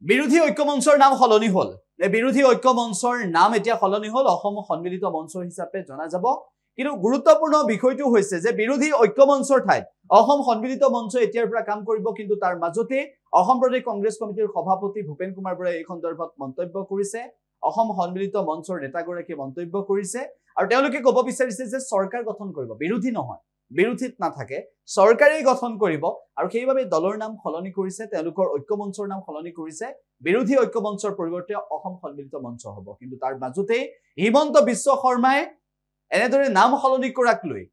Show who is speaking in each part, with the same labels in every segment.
Speaker 1: বিৰোধী ঐক্য মঞ্চৰ নাম সলনি হল বিৰোধী ঐক্য মঞ্চৰ নাম এতিয়া সলনি হল অসম সন্মিলিত মঞ্চ হিচাপে জনা যাব কিন্তু গুৰুত্বপূৰ্ণ বিষয়টো হৈছে যে বিৰোধী ঐক্য মঞ্চৰ ঠাইত অসম সন্মিলিত মঞ্চ এতিয়াৰ পৰা কাম কৰিব কিন্তু তাৰ মাজতে অসম প্ৰদেশ কংগ্ৰেছ কমিটিৰ সভাপতি ভূপেন কুমাৰ বৰাই এই সন্দৰ্ভত মন্তব্য কৰিছে অসম সন্মিলিত মঞ্চৰ নেতাগৰাকী মন্তব্য কৰিছে আৰু তেওঁলোকে ক'ব বিচাৰিছে যে চৰকাৰ গঠন কৰিব বিৰোধী নহয় বিৰোধীত নাথাকে চৰকাৰেই গঠন কৰিব আৰু সেইভাবে দলৰ নাম সলনি কৰিছে তেওঁলোকৰ ঐক্য মঞ্চৰ নাম সলনি কৰিছে বিৰোধী ঐক্য মঞ্চৰ পৰিৱৰ্তে অসম সন্মিলিত মঞ্চ হ'ব কিন্তু তাৰ মাজতে হিমন্ত বিশ্ব শৰ্মাই এনেদৰে নাম সলনি কৰাক লৈ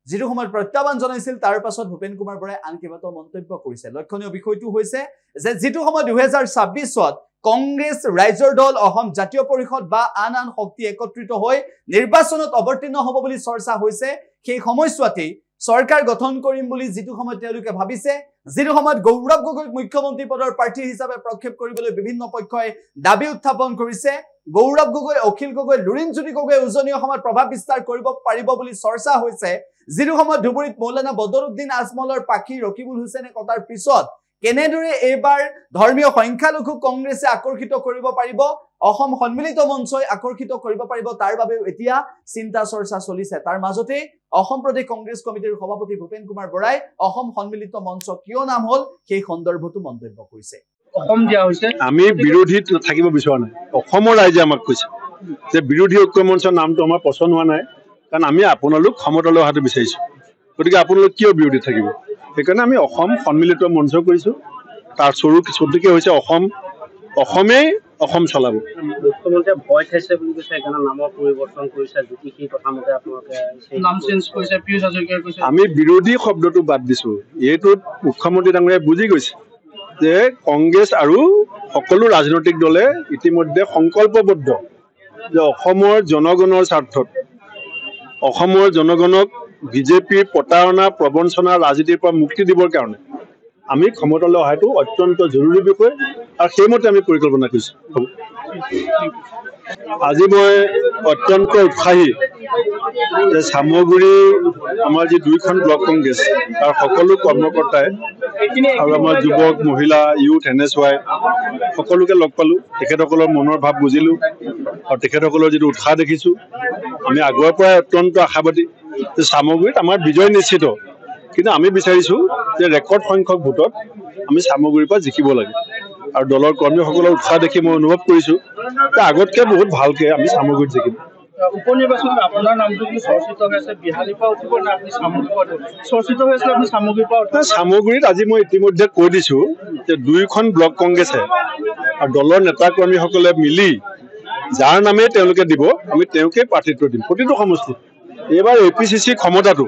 Speaker 1: যিটো সময়ত প্ৰত্যাহ্বান জনাইছিল তাৰ পাছত ভূপেন কুমাৰ বৰাই আন কেইবাটাও মন্তব্য কৰিছে লক্ষণীয় বিষয়টো হৈছে যে যিটো সময় 2026ত কংগ্ৰেছ ৰাইজৰ দল অসম জাতীয় পৰিষদ বা আন শক্তি একত্ৰিত হৈ নিৰ্বাচনত অৱতীৰ্ণ হ'ব বুলি চৰ্চা হৈছে সেই সময়ছোৱাতেই চৰকাৰ গঠন কৰিম বুলি যিটো সময়ত তেওঁলোকে ভাবিছে যিটো সময়ত গৌৰৱ গগৈক মুখ্যমন্ত্ৰী পদৰ প্ৰাৰ্থী হিচাপে প্ৰক্ষেপ কৰিবলৈ বিভিন্ন পক্ষই দাবী উত্থাপন কৰিছে গৌৰৱ গগৈ অখিল গগৈ লুৰিণজ্যোতি গগৈ উজনি অসমত প্ৰভাৱ বিস্তাৰ কৰিব পাৰিব বুলি চৰ্চা হৈছে যিটো সময়ত ধুবুৰীত মৌলানা বদৰুদ্দিন আজমলৰ পাখি ৰকিবুল হুছেইনে কটাৰ পিছত কেনেদৰে এবাৰ ধৰ্মীয় সংখ্যালঘু কংগ্ৰেছে আকৰ্ষিত কৰিব পাৰিব অসম সন্মিলিত মঞ্চই আকৰ্ষিত কৰিব পাৰিব তাৰ বাবে এতিয়া চিন্তা চৰ্চা চলিছে তাৰ মাজতে অসম প্ৰদেশ কংগ্ৰেছ কমিটিৰ সভাপতি ভূপেন কুমাৰ বৰাই অসম সন্মিলিত মঞ্চ কিয় নাম হল সেই সন্দৰ্ভতো মন্তব্য কৰিছে
Speaker 2: অসম দিয়া হৈছে
Speaker 3: আমি বিৰোধীত থাকিব বিচৰা নাই অসমৰ ৰাইজে আমাক কৈছে যে বিৰোধী ঐক্য মঞ্চৰ নামটো আমাৰ পছন্দ হোৱা নাই কাৰণ আমি আপোনালোক ক্ষমতালৈ অহাটো বিচাৰিছো গতিকে আপোনালোক কিয় বিৰোধী থাকিব সেইকাৰণে আমি অসম সন্মিলিত মঞ্চ কৰিছো তাৰ চতুৰ্থকে হৈছে অসমেই অসম চলাব
Speaker 2: মুখ্যমন্ত্ৰীয়ে ভয় খাইছে বুলি কৈছে সেইকাৰণে নামৰ পৰিৱৰ্তন কৰিছে জ্যোতিষী কথামতে আপোনালোকে নাম চেঞ্জ কৰিছে পিয়ুষ হাজৰিকাই কৈছে
Speaker 3: আমি বিৰোধী শব্দটো বাদ দিছো এইটোত মুখ্যমন্ত্ৰী ডাঙৰীয়াই বুজি গৈছে যে কংগ্ৰেছ আৰু সকলো ৰাজনৈতিক দলে ইতিমধ্যে সংকল্পবদ্ধ যে অসমৰ জনগণৰ স্বাৰ্থত অসমৰ জনগণক বিজেপিৰ প্ৰতাৰণা প্ৰবঞ্চনা ৰাজনীতিৰ পৰা মুক্তি দিবৰ কাৰণে আমি ক্ষমতালৈ অহাটো অত্যন্ত জৰুৰী বিষয় আৰু সেইমতে আমি পৰিকল্পনা কৰিছো আজি মই অত্যন্ত উৎসাহী যে চামগুৰি আমাৰ যি দুইখন ব্লক কংগ্ৰেছ তাৰ সকলো কৰ্মকৰ্তাই আৰু আমাৰ যুৱক মহিলা ইউথ NSY সকলোকে লগ পালো তেখেতসকলৰ মনৰ ভাৱ বুজিলো আৰু তেখেতসকলৰ যিটো উৎসাহ দেখিছো আমি আগৰ পৰাই অত্যন্ত আশাবাদী যে চামগুৰিত আমাৰ বিজয় নিশ্চিত কিন্তু আমি বিচাৰিছো যে ৰেকৰ্ড সংখ্যক ভোটত আমি চামগুৰিৰ পৰা জিকিব লাগে আৰু দলৰ কৰ্মীসকলৰ উৎসাহ দেখি মই অনুভৱ কৰিছো যে আগতকে বহুত ভালকে আমি চামগুৰিত জিকিম
Speaker 2: উপনিৰ্বাচনত আপোনাৰ নামটো কিন্তু চৰ্চিত হৈ আছে বিহালীৰ পৰা উঠিব না আপুনি চামগুৰিৰ পৰা চৰ্চিত হৈ আছে আপুনি চামগুৰিৰ পৰা উঠিব
Speaker 3: চামগুৰিত আজি মই ইতিমধ্যে কৈ দিছো যে দুইখন ব্লক কংগ্ৰেছে আৰু দলৰ নেতা কৰ্মীসকলে মিলি যাৰ নামে তেওঁলোকে দিব আমি তেওঁকে প্ৰাৰ্থিত্ব দিম প্ৰতিটো সমষ্টিত এইবাৰ APCC ক্ষমতাটো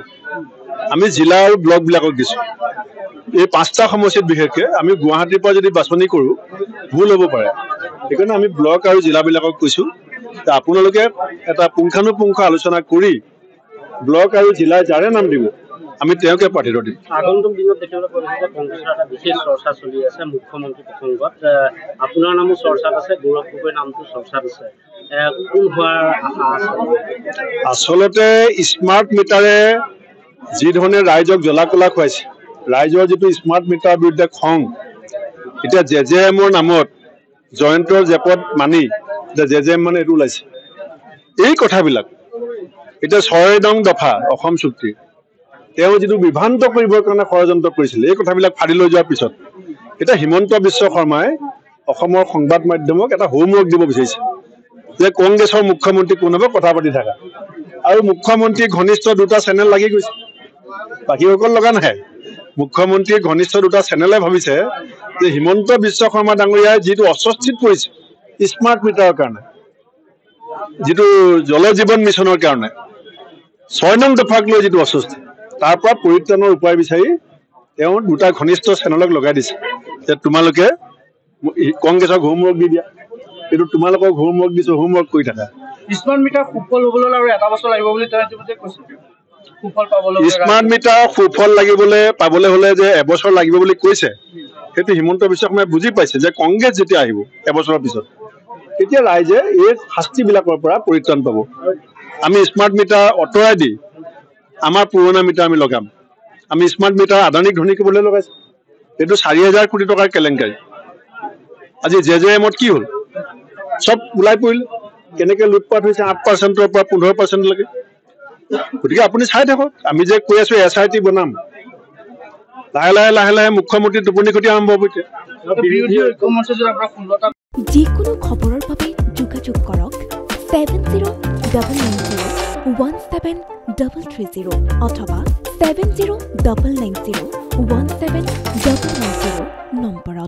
Speaker 3: আমি জিলা আৰু ব্লকবিলাকক দিছো এই 5টা সমষ্টিত বিশেষকে আমি গুৱাহাটীৰ পৰা যদি বাছনি কৰো ভুল হ'ব পাৰে সেইকাৰণে আমি ব্লক আৰু জিলাবিলাকক কৈছো যে আপোনালোকে এটা পুংখানুপুংখ আলোচনা কৰি ব্লক আৰু জিলা যাৰে নাম দিব আমি তেওঁকে প্ৰাৰ্থিত্ব দিম
Speaker 2: আগন্তুক দিনত দেখিবলৈ পোৱা গৈছে কংগ্ৰেছৰ এটা বিশেষ চৰ্চা চলি আছে মুখ্যমন্ত্ৰী প্ৰসংগত আপোনাৰ নামো চৰ্চাত আছে গৌৰৱ গগৈৰ নামটো চৰ্চাত আছে কোন হোৱাৰ আশা আছে
Speaker 3: আচলতে স্মাৰ্ট মিটাৰে যি ধৰণে ৰাইজক জ্বলা কলা খুৱাইছে ৰাইজৰ যিটো স্মাৰ্ট মিটাৰৰ বিৰুদ্ধে খং এতিয়া JJMৰ নামত জয়ন্তৰ জেপত মানি এতিয়া JJM মানে এইটো ওলাইছে এই কথাবিলাক এতিয়া 6 নং দফা অসম চুক্তি তেওঁ যিটো বিভ্ৰান্ত কৰিবৰ কাৰণে ষড়যন্ত্ৰ কৰিছিল এই কথাবিলাক ফাদি লৈ যোৱাৰ পিছত এতিয়া হিমন্ত বিশ্ব শৰ্মাই অসমৰ সংবাদ মাধ্যমক এটা হোমৱৰ্ক দিব বিচাৰিছে যে কংগ্ৰেছৰ মুখ্যমন্ত্ৰী কোন হ'ব কথা পাতি থাকা আৰু মুখ্যমন্ত্ৰীৰ ঘনিষ্ঠ দুটা চেনেল লাগি গৈছে বাকীসকল লগা নাই মুখ্যমন্ত্ৰীৰ ঘনিষ্ঠ দুটা চেনেলে ভাবিছে যে হিমন্ত বিশ্ব শৰ্মা ডাঙৰীয়াই যিটো অস্বস্তিত পৰিছে স্মাৰ্ট মিটাৰৰ কাৰণে যিটো জল জীৱন মিছনৰ কাৰণে 6 নং দফাক লৈ যিটো অস্বস্তি তাৰ পৰা পৰিত্ৰাণৰ উপায় বিচাৰি তেওঁ দুটা ঘনিষ্ঠ চেনেলক লগাই দিছে যে তোমালোকে কংগ্ৰেছক হোমৱৰ্ক দি দিয়া এইটো তোমালোকক হোমৱৰ্ক দিছো হোমৱৰ্ক কৰি থাকা
Speaker 2: স্মাৰ্ট মিটাৰ সুফল হ'বলৈ আৰু এটা বছৰ লাগিব বুলি তেওঁ ইতিমধ্যে কৈছে সুফল পাবলৈ
Speaker 3: স্মাৰ্ট মিটাৰ সুফল পাবলৈ হলে যে এবছৰ লাগিব বুলি কৈছে সেইটো হিমন্ত বিশ্ব শৰ্মাই বুজি পাইছে যে কংগ্ৰেছ যেতিয়া আহিব এবছৰৰ পিছত তেতিয়া ৰাইজে এই শাস্তিবিলাকৰ পৰা পৰিত্ৰাণ পাব আমি স্মাৰ্ট মিটাৰ অঁতৰাই দি আমাৰ পুৰণা মিটাৰ আমি লগাম আমি স্মাৰ্ট মিটাৰ আদানীক ধনী কৰিবলৈ লগাইছো এইটো 4,000 কোটি টকাৰ কেলেংকাৰী আজি JJMত কি হ'ল চব ওলাই পৰিলে কেনেকে লুটপাট হৈছে 8%ৰ পৰা 15%লৈকে গতিকে আপুনি চাই থাকক আমি যে কৈ আছো SIT বনাম লাহে লাহে মুখ্যমন্ত্ৰী টোপনি খতি আৰম্ভ হ'ব এতিয়া
Speaker 2: বিৰোধী ঐক্যমঞ্চৰ আপোনাৰ 16টা
Speaker 4: যিকোনো খবৰৰ বাবে যোগাযোগ কৰক 7099017330 অথবা 7099017390 নম্বৰত।